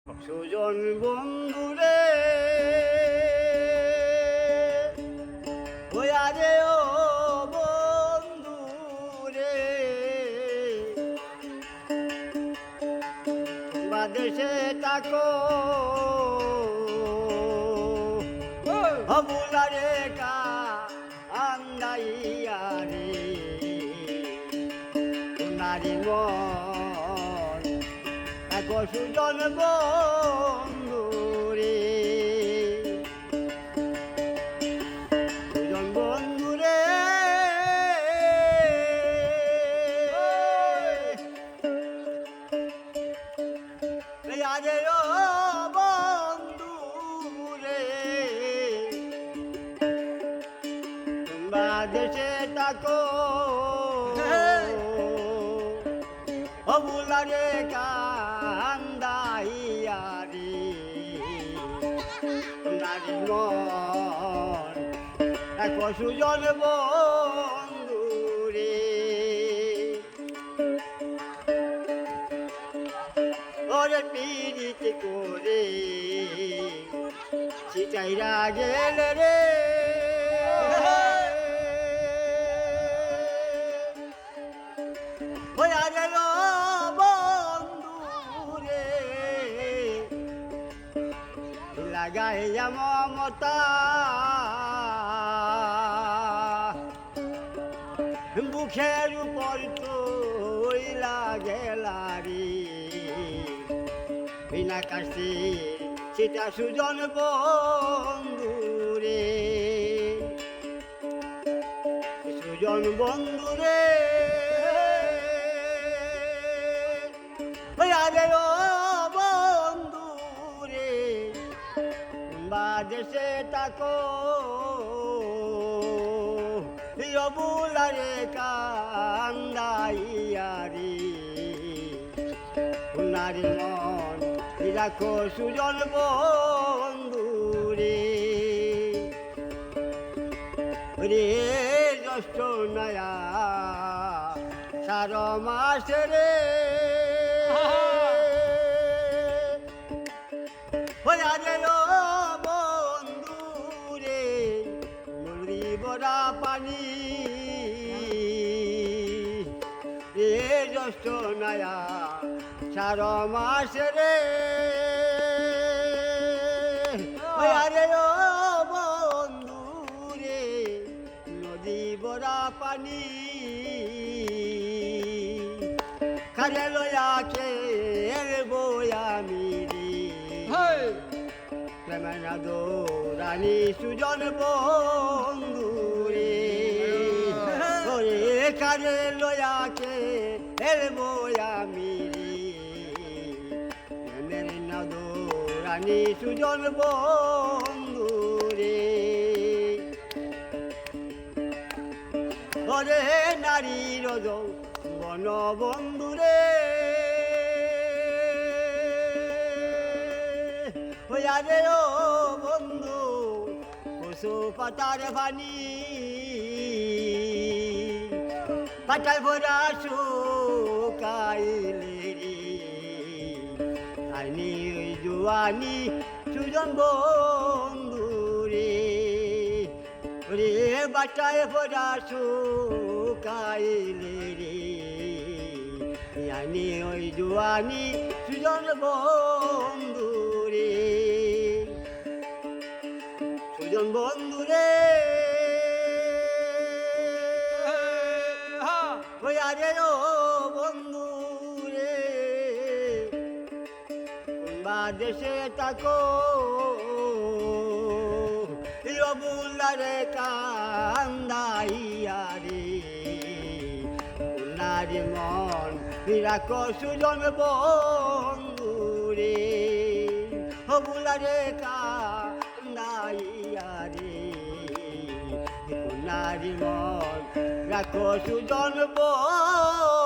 সুজন বন্ধুরে ওয়া রে ও বন্ধুরে বাদেশে তাকো হবুলারে কা আন্দাইয়া রে নারী মন এক সুজন বন্ধুরে সুজন বন্ধুরে আরে ও বন্ধুরে বাদেশে তাকো হবুলারে কান্দাইয়া রে নারী মন এক সুজন বন্ধুরে ওরে পীড়িত করে চিটাইরা গেলে রে হইয়া গেল বন্ধুরে লাগাইয়া মমতা বুকের উপর তুই লাগেলারি বিনা কাশি সেটা সুজন বন্ধুরে সুজন বন্ধুরে আরে ও বন্ধুরে বাদেশে তাকো বুলারে কান্দাইয়া রে নারী মন রাখো সুজন বন্ধুরে রে জ্যৈষ্ঠ নয়া সার মাস রে হইয়া গেল বন্ধুরে মুড়ি বড়া পানি রে জ্যৈষ্ঠ নয়া সার মাস রে হইয়া গেল বন্ধুরে নদী বড়া পানি খালে লয়া খেলবো আমি প্রেমনা দৌরানি সুজন বন্ধুরে ওরে কারে লয়া খেলবো আমি প্রেমনা দৌরানি সুজন বন্ধুরে ওরে নারীর বন বন্ধুরে হইয়া রে ও বন্ধু পশু পাতার ভানি পাতায় ভরা শুকাইলে রে আইনি ওই জোয়ানি সুজন বন্ধুরে রে বাটায় ভরা শুকাইলে রে আইনি ওই জোয়ানি সুজন বন্ধুরে সুজন বন্ধুরে হইয়া রে ও বন্ধুরে বাদেশে তাকো বুলারে কান্দাইয়া রে নারী মন রাখো সুজন বন্ধুরে বুলারে কান্দাইয়া রে নারী মন রাখো সুজন বন্ধুরে।